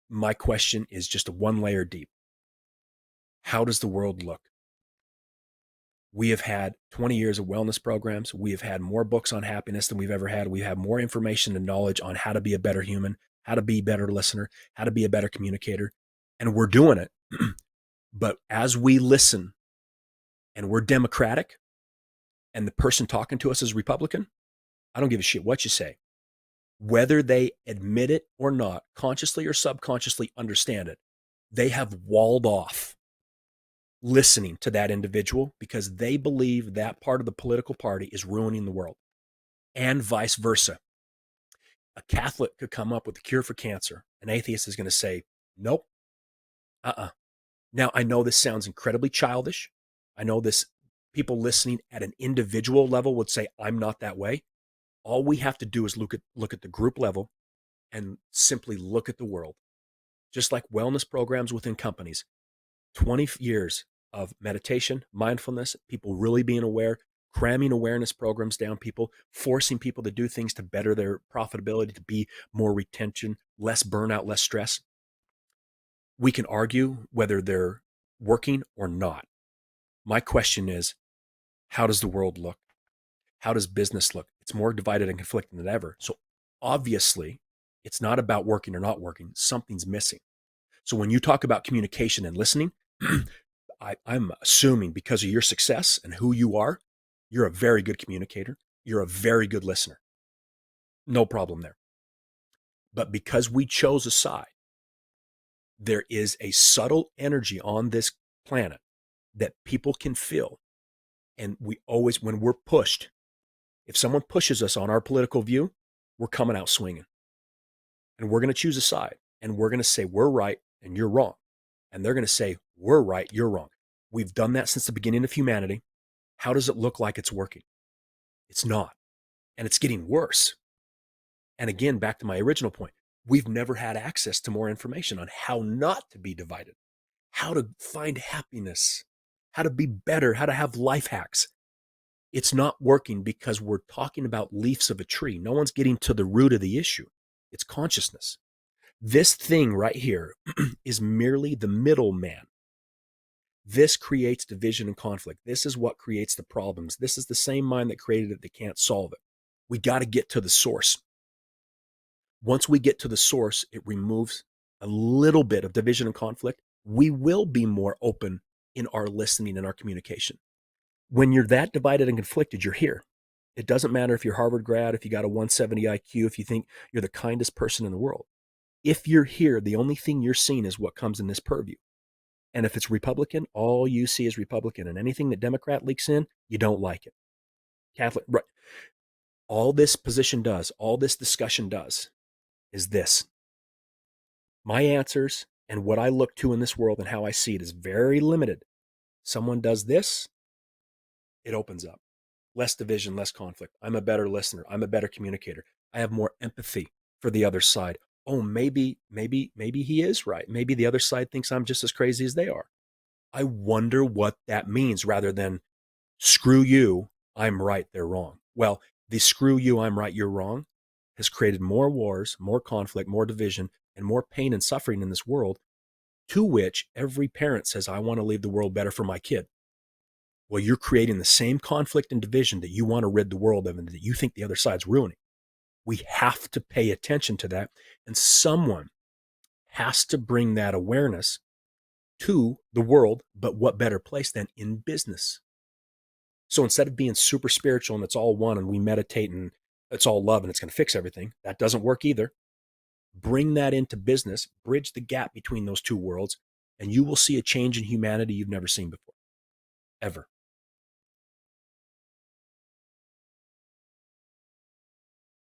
My question is just a one layer deep. How does the world look? We have had 20 years of wellness programs. We have had more books on happiness than we've ever had. We have more information and knowledge on how to be a better human, how to be a better listener, how to be a better communicator. And we're doing it. But as we listen and we're democratic and the person talking to us is Republican, I don't give a shit what you say. Whether they admit it or not, consciously or subconsciously understand it, they have walled off listening to that individual because they believe that part of the political party is ruining the world, and vice versa. A Catholic could come up with a cure for cancer. An atheist is going to say, nope, uh-uh. Now, I know this sounds incredibly childish. I know this, people listening at an individual level would say, I'm not that way. All we have to do is look at the group level and simply look at the world. Just like wellness programs within companies, 20 years of meditation, mindfulness, people really being aware, cramming awareness programs down people, forcing people to do things to better their profitability, to be more retention, less burnout, less stress. We can argue whether they're working or not. My question is, how does the world look? How does business look? It's more divided and conflicted than ever. So obviously, it's not about working or not working. Something's missing. So when you talk about communication and listening, I'm assuming because of your success and who you are, you're a very good communicator. You're a very good listener. No problem there. But because we chose a side, there is a subtle energy on this planet that people can feel. And we always, when we're pushed, if someone pushes us on our political view, we're coming out swinging. And we're going to choose a side. And we're going to say, we're right and you're wrong. And they're going to say, we're right, you're wrong. We've done that since the beginning of humanity. How does it look like it's working? It's not. And it's getting worse. And again, back to my original point, we've never had access to more information on how not to be divided, how to find happiness, how to be better, how to have life hacks. It's not working because we're talking about leaves of a tree. No one's getting to the root of the issue. It's consciousness. This thing right here is merely the middleman. This creates division and conflict. This is what creates the problems. This is the same mind that created it that can't solve it. We got to get to the source. Once we get to the source, it removes a little bit of division and conflict. We will be more open in our listening and our communication. When you're that divided and conflicted, you're here. It doesn't matter if you're Harvard grad, if you got a 170 IQ, if you think you're the kindest person in the world. If you're here, the only thing you're seeing is what comes in this purview. And if it's Republican, all you see is Republican. And anything that Democrat leaks in, you don't like it. Catholic, right. All this position does, all this discussion does is this. My answers and what I look to in this world and how I see it is very limited. Someone does this, it opens up. Less division, less conflict. I'm a better listener. I'm a better communicator. I have more empathy for the other side. Oh, maybe he is right. Maybe the other side thinks I'm just as crazy as they are. I wonder what that means rather than screw you, I'm right, they're wrong. Well, the screw you, I'm right, you're wrong has created more wars, more conflict, more division, and more pain and suffering in this world, to which every parent says, I want to leave the world better for my kid. Well, you're creating the same conflict and division that you want to rid the world of and that you think the other side's ruining. We have to pay attention to that. And someone has to bring that awareness to the world, but what better place than in business? So instead of being super spiritual and it's all one and we meditate and it's all love and it's going to fix everything, that doesn't work either. Bring that into business, bridge the gap between those two worlds, and you will see a change in humanity you've never seen before, ever.